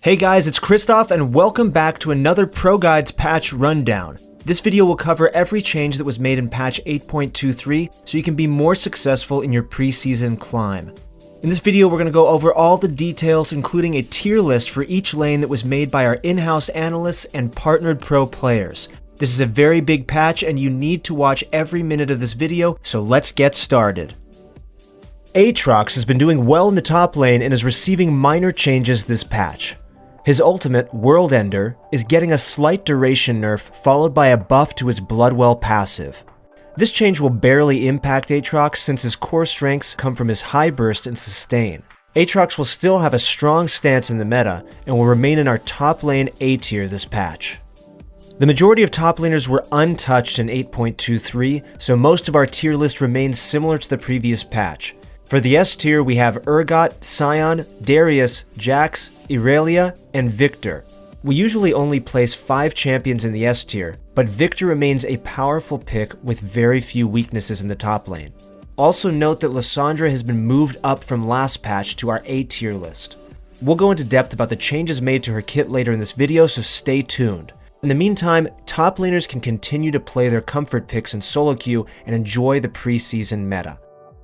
Hey guys, it's Christoph and welcome back to another ProGuides patch rundown. This video will cover every change that was made in patch 8.23 so you can be more successful in your preseason climb. In this video, we're going to go over all the details, including a tier list for each lane that was made by our in-house analysts and partnered pro players. This is a very big patch and you need to watch every minute of this video, so let's get started. Aatrox has been doing well in the top lane and is receiving minor changes this patch. His ultimate, World Ender, is getting a slight duration nerf followed by a buff to his Bloodwell passive. This change will barely impact Aatrox since his core strengths come from his high burst and sustain. Aatrox will still have a strong stance in the meta and will remain in our top lane A tier this patch. The majority of top laners were untouched in 8.23, so most of our tier list remains similar to the previous patch. For the S tier, we have Urgot, Sion, Darius, Jax, Irelia, and Victor. We usually only place 5 champions in the S tier, but Victor remains a powerful pick with very few weaknesses in the top lane. Also note that Lissandra has been moved up from last patch to our A tier list. We'll go into depth about the changes made to her kit later in this video, so stay tuned. In the meantime, top laners can continue to play their comfort picks in solo queue and enjoy the preseason meta.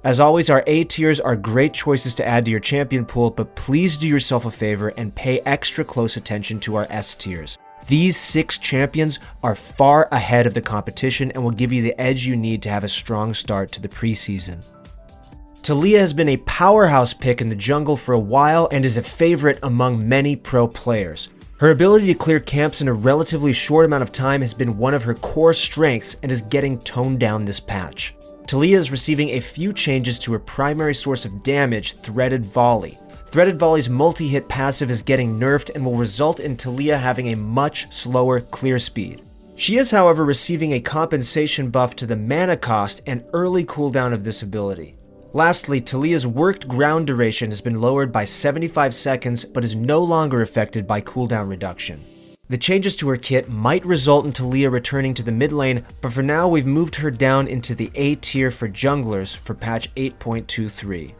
As always, our A tiers are great choices to add to your champion pool, but please do yourself a favor and pay extra close attention to our S tiers. These 6 champions are far ahead of the competition and will give you the edge you need to have a strong start to the preseason. Taliyah has been a powerhouse pick in the jungle for a while and is a favorite among many pro players. Her ability to clear camps in a relatively short amount of time has been one of her core strengths and is getting toned down this patch. Taliyah is receiving a few changes to her primary source of damage, Threaded Volley. Threaded Volley's multi-hit passive is getting nerfed and will result in Taliyah having a much slower clear speed. She is, however, receiving a compensation buff to the mana cost and early cooldown of this ability. Lastly, Taliyah's worked ground duration has been lowered by 75 seconds but is no longer affected by cooldown reduction. The changes to her kit might result in Taliyah returning to the mid lane, but for now we've moved her down into the A tier for junglers for patch 8.23.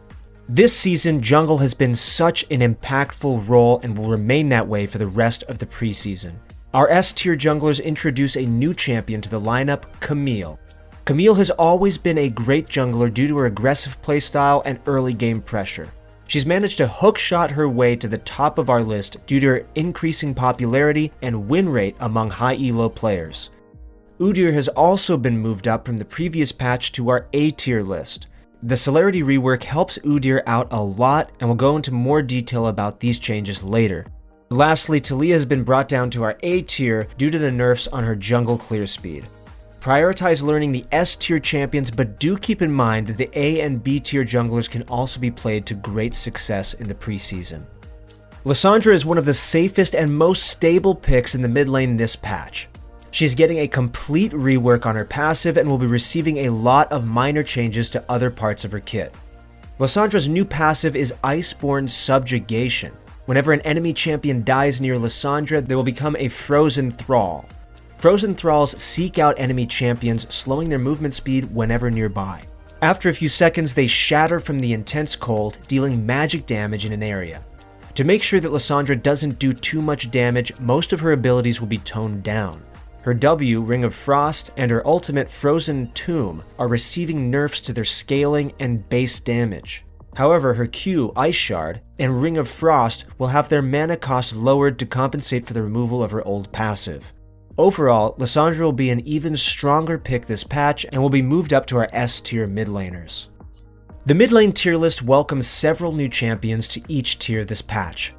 This season, jungle has been such an impactful role and will remain that way for the rest of the preseason. Our S tier junglers introduce a new champion to the lineup, Camille. Camille has always been a great jungler due to her aggressive playstyle and early game pressure. She's managed to hookshot her way to the top of our list due to her increasing popularity and win rate among high elo players. Udyr has also been moved up from the previous patch to our A tier list. The celerity rework helps Udyr out a lot, and we'll go into more detail about these changes later. Lastly, Taliyah has been brought down to our A tier due to the nerfs on her jungle clear speed. Prioritize learning the S tier champions, but do keep in mind that the A and B tier junglers can also be played to great success in the preseason. Lissandra is one of the safest and most stable picks in the mid lane this patch. She's getting a complete rework on her passive and will be receiving a lot of minor changes to other parts of her kit. Lissandra's new passive is Iceborne Subjugation. Whenever an enemy champion dies near Lissandra, they will become a frozen thrall. Frozen Thralls seek out enemy champions, slowing their movement speed whenever nearby. After a few seconds, they shatter from the intense cold, dealing magic damage in an area. To make sure that Lissandra doesn't do too much damage, most of her abilities will be toned down. Her W, Ring of Frost, and her ultimate Frozen Tomb are receiving nerfs to their scaling and base damage. However, her Q, Ice Shard, and Ring of Frost will have their mana cost lowered to compensate for the removal of her old passive. Overall, Lissandra will be an even stronger pick this patch and will be moved up to our S tier mid laners. The mid lane tier list welcomes several new champions to each tier this patch.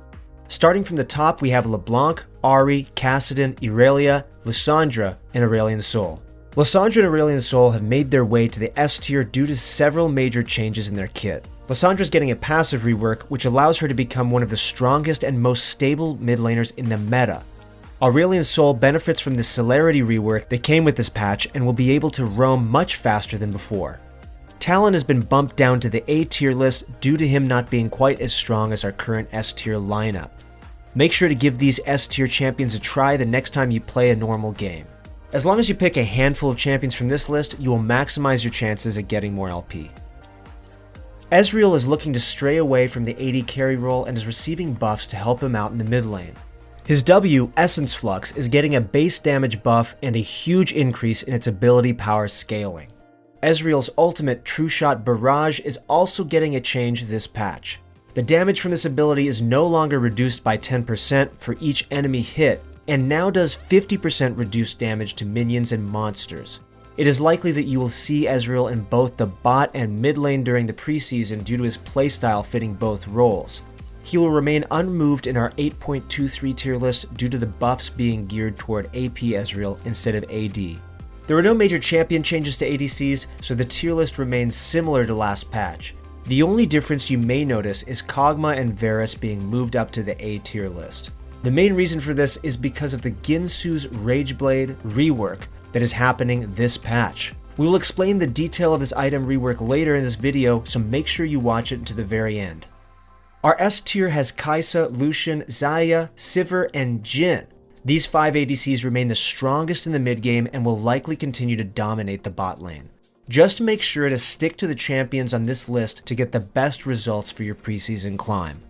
Starting from the top, we have LeBlanc, Ahri, Kassadin, Irelia, Lissandra, and Aurelion Sol. Lissandra and Aurelion Sol have made their way to the S tier due to several major changes in their kit. Lissandra's getting a passive rework, which allows her to become one of the strongest and most stable mid laners in the meta. Aurelion Sol benefits from the celerity rework that came with this patch and will be able to roam much faster than before. Talon has been bumped down to the A tier list due to him not being quite as strong as our current S tier lineup. Make sure to give these S tier champions a try the next time you play a normal game. As long as you pick a handful of champions from this list, you will maximize your chances at getting more LP. Ezreal is looking to stray away from the AD carry role and is receiving buffs to help him out in the mid lane. His W, Essence Flux, is getting a base damage buff and a huge increase in its ability power scaling. Ezreal's ultimate True Shot Barrage is also getting a change this patch. The damage from this ability is no longer reduced by 10% for each enemy hit, and now does 50% reduced damage to minions and monsters. It is likely that you will see Ezreal in both the bot and mid lane during the preseason due to his playstyle fitting both roles. He will remain unmoved in our 8.23 tier list due to the buffs being geared toward AP Ezreal instead of AD. There were no major champion changes to ADCs, so the tier list remains similar to last patch. The only difference you may notice is Kog'Maw and Varus being moved up to the A tier list. The main reason for this is because of the Ginsu's Rageblade rework that is happening this patch. We will explain the detail of this item rework later in this video, so make sure you watch it to the very end. Our S tier has Kai'Sa, Lucian, Xayah, Sivir, and Jhin. These 5 ADCs remain the strongest in the mid game and will likely continue to dominate the bot lane. Just make sure to stick to the champions on this list to get the best results for your preseason climb.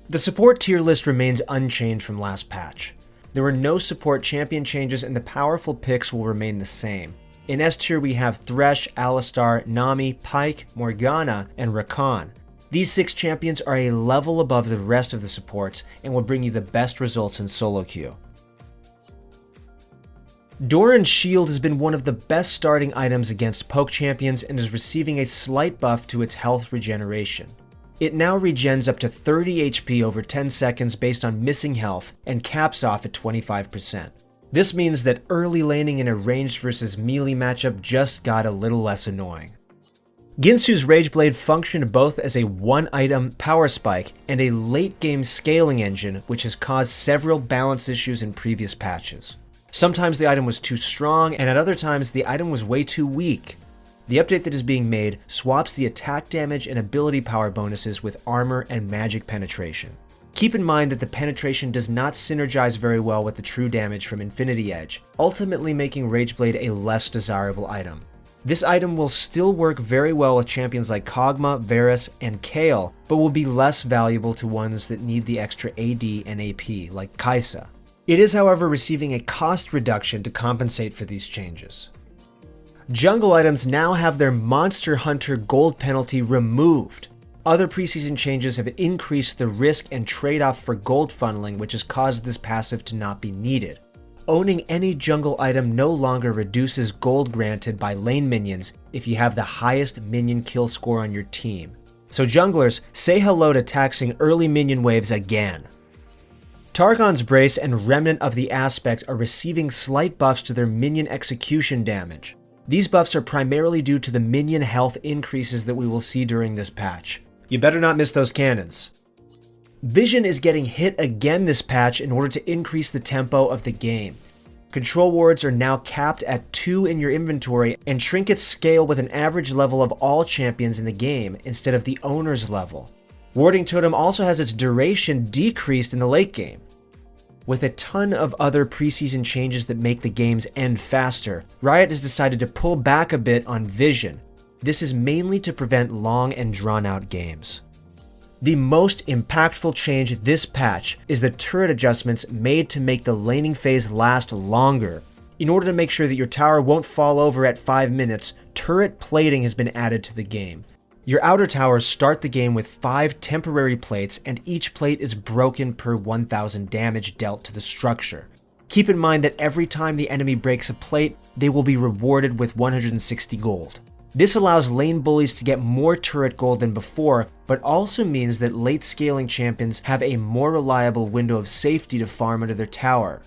The support tier list remains unchanged from last patch. There were no support champion changes and the powerful picks will remain the same. In S tier we have Thresh, Alistar, Nami, Pyke, Morgana, and Rakan. These 6 champions are a level above the rest of the supports and will bring you the best results in solo queue. Doran's shield has been one of the best starting items against poke champions and is receiving a slight buff to its health regeneration. It now regens up to 30 HP over 10 seconds based on missing health and caps off at 25%. This means that early laning in a ranged versus melee matchup just got a little less annoying. Ginsu's Rageblade functioned both as a one-item power spike and a late-game scaling engine, which has caused several balance issues in previous patches. Sometimes the item was too strong, and at other times the item was way too weak. The update that is being made swaps the attack damage and ability power bonuses with armor and magic penetration. Keep in mind that the penetration does not synergize very well with the true damage from Infinity Edge, ultimately making Rageblade a less desirable item. This item will still work very well with champions like Kog'Maw, Varus, and Kayle, but will be less valuable to ones that need the extra AD and AP, like Kai'Sa. It is, however, receiving a cost reduction to compensate for these changes. Jungle items now have their Monster Hunter gold penalty removed. Other preseason changes have increased the risk and trade-off for gold funneling, which has caused this passive to not be needed. Owning any jungle item no longer reduces gold granted by lane minions if you have the highest minion kill score on your team. So junglers, say hello to taxing early minion waves again. Targon's Brace and Remnant of the Aspect are receiving slight buffs to their minion execution damage. These buffs are primarily due to the minion health increases that we will see during this patch. You better not miss those cannons. Vision is getting hit again this patch in order to increase the tempo of the game. Control wards are now capped at 2 in your inventory, and trinkets scale with an average level of all champions in the game instead of the owner's level. Warding Totem also has its duration decreased in the late game. With a ton of other preseason changes that make the games end faster, Riot has decided to pull back a bit on Vision. This is mainly to prevent long and drawn-out games. The most impactful change this patch is the turret adjustments made to make the laning phase last longer. In order to make sure that your tower won't fall over at 5 minutes, turret plating has been added to the game. Your outer towers start the game with 5 temporary plates, and each plate is broken per 1000 damage dealt to the structure. Keep in mind that every time the enemy breaks a plate, they will be rewarded with 160 gold. This allows lane bullies to get more turret gold than before, but also means that late scaling champions have a more reliable window of safety to farm under their tower.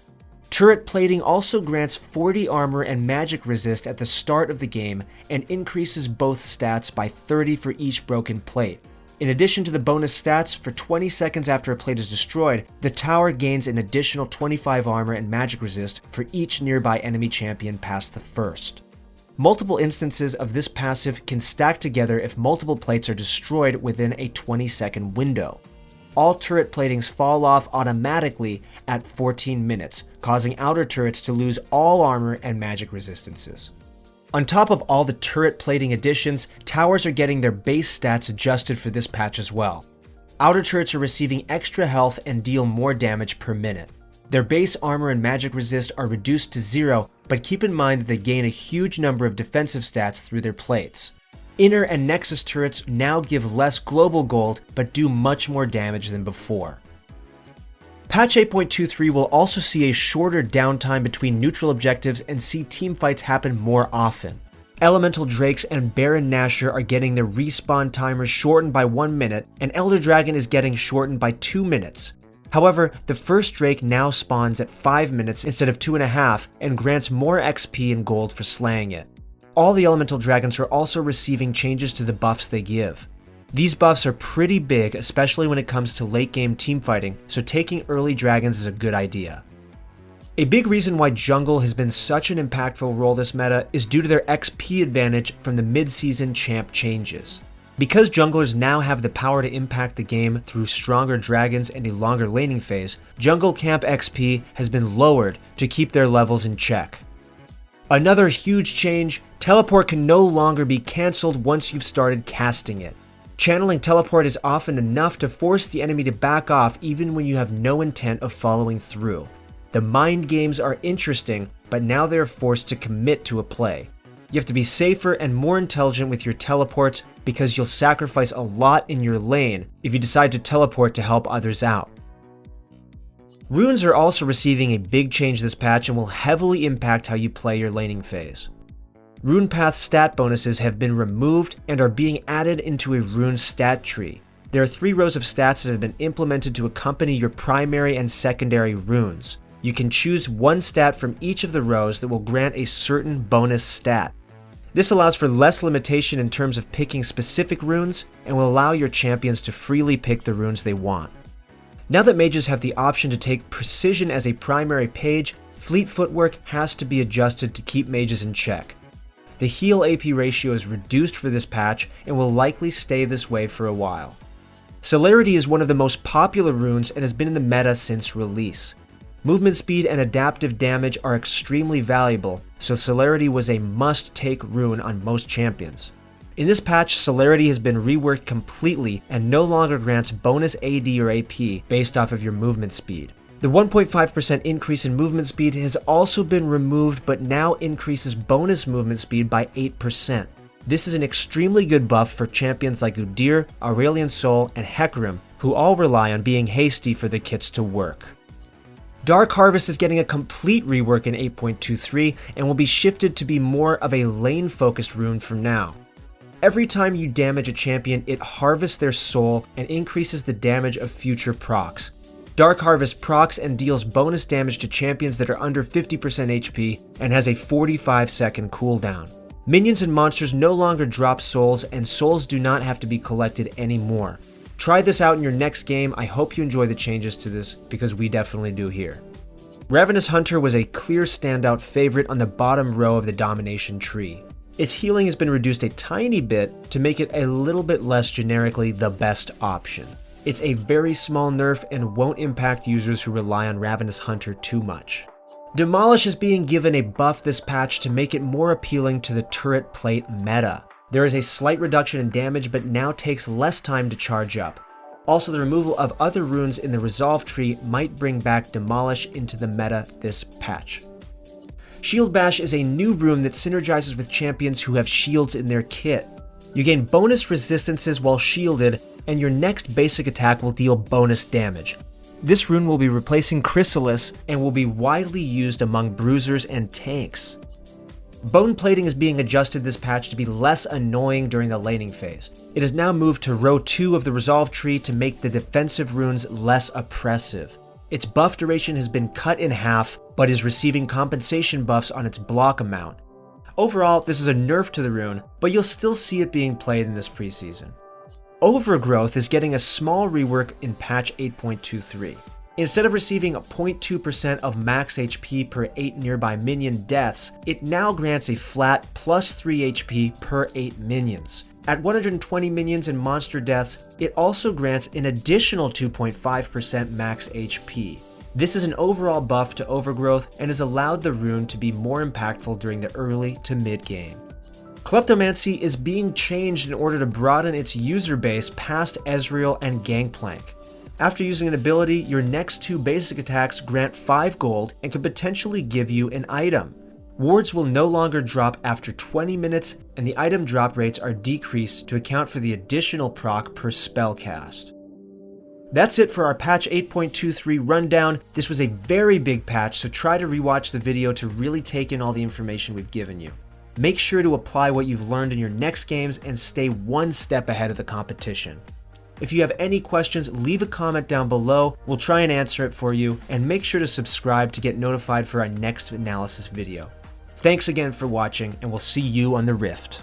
Turret plating also grants 40 armor and magic resist at the start of the game and increases both stats by 30 for each broken plate. In addition to the bonus stats, for 20 seconds after a plate is destroyed, the tower gains an additional 25 armor and magic resist for each nearby enemy champion past the first. Multiple instances of this passive can stack together if multiple plates are destroyed within a 20-second window. All turret platings fall off automatically at 14 minutes, causing outer turrets to lose all armor and magic resistances. On top of all the turret plating additions, towers are getting their base stats adjusted for this patch as well. Outer turrets are receiving extra health and deal more damage per minute. Their base armor and magic resist are reduced to 0, but keep in mind that they gain a huge number of defensive stats through their plates. Inner and Nexus turrets now give less global gold, but do much more damage than before. Patch 8.23 will also see a shorter downtime between neutral objectives and see teamfights happen more often. Elemental Drakes and Baron Nashor are getting their respawn timers shortened by 1 minute, and Elder Dragon is getting shortened by 2 minutes. However, the first Drake now spawns at 5 minutes instead of 2.5 and grants more XP and gold for slaying it. All the Elemental Dragons are also receiving changes to the buffs they give. These buffs are pretty big, especially when it comes to late game teamfighting, so taking early dragons is a good idea. A big reason why jungle has been such an impactful role this meta is due to their XP advantage from the mid-season champ changes. Because junglers now have the power to impact the game through stronger dragons and a longer laning phase, jungle camp XP has been lowered to keep their levels in check. Another huge change, teleport can no longer be cancelled once you've started casting it. Channeling teleport is often enough to force the enemy to back off even when you have no intent of following through. The mind games are interesting, but now they are forced to commit to a play. You have to be safer and more intelligent with your teleports because you'll sacrifice a lot in your lane if you decide to teleport to help others out. Runes are also receiving a big change this patch and will heavily impact how you play your laning phase. Rune Path stat bonuses have been removed and are being added into a rune stat tree. There are 3 rows of stats that have been implemented to accompany your primary and secondary runes. You can choose one stat from each of the rows that will grant a certain bonus stat. This allows for less limitation in terms of picking specific runes and will allow your champions to freely pick the runes they want. Now that mages have the option to take precision as a primary page, fleet footwork has to be adjusted to keep mages in check. The heal AP ratio is reduced for this patch and will likely stay this way for a while. Celerity is one of the most popular runes and has been in the meta since release. Movement speed and adaptive damage are extremely valuable, so Celerity was a must-take rune on most champions. In this patch, Celerity has been reworked completely and no longer grants bonus AD or AP based off of your movement speed. The 1.5% increase in movement speed has also been removed but now increases bonus movement speed by 8%. This is an extremely good buff for champions like Udyr, Aurelion Sol, and Hecarim, who all rely on being hasty for the kits to work. Dark Harvest is getting a complete rework in 8.23 and will be shifted to be more of a lane-focused rune from now. Every time you damage a champion, it harvests their soul and increases the damage of future procs. Dark Harvest procs and deals bonus damage to champions that are under 50% HP and has a 45-second cooldown. Minions and monsters no longer drop souls, and souls do not have to be collected anymore. Try this out in your next game. I hope you enjoy the changes to this because we definitely do here. Ravenous Hunter was a clear standout favorite on the bottom row of the domination tree. Its healing has been reduced a tiny bit to make it a little bit less generically the best option. It's a very small nerf and won't impact users who rely on Ravenous Hunter too much. Demolish is being given a buff this patch to make it more appealing to the turret plate meta. There is a slight reduction in damage but now takes less time to charge up. Also, the removal of other runes in the resolve tree might bring back Demolish into the meta this patch. Shield Bash is a new rune that synergizes with champions who have shields in their kit. You gain bonus resistances while shielded, and your next basic attack will deal bonus damage. This rune will be replacing Chrysalis and will be widely used among bruisers and tanks. Bone plating is being adjusted this patch to be less annoying during the laning phase. It is now moved to row 2 of the resolve tree to make the defensive runes less oppressive. Its buff duration has been cut in half, but is receiving compensation buffs on its block amount. Overall, this is a nerf to the rune, but you'll still see it being played in this preseason. Overgrowth is getting a small rework in patch 8.23. Instead of receiving a 0.2% of max HP per 8 nearby minion deaths, it now grants a flat plus 3 HP per 8 minions. At 120 minions and monster deaths, it also grants an additional 2.5% max HP. This is an overall buff to Overgrowth and has allowed the rune to be more impactful during the early to mid game. Kleptomancy is being changed in order to broaden its user base past Ezreal and Gangplank. After using an ability, your next 2 basic attacks grant 5 gold and can potentially give you an item. Wards will no longer drop after 20 minutes, and the item drop rates are decreased to account for the additional proc per spell cast. That's it for our patch 8.23 rundown. This was a very big patch, so try to rewatch the video to really take in all the information we've given you. Make sure to apply what you've learned in your next games and stay one step ahead of the competition. If you have any questions, leave a comment down below. We'll try and answer it for you, and make sure to subscribe to get notified for our next analysis video. Thanks again for watching, and we'll see you on the Rift.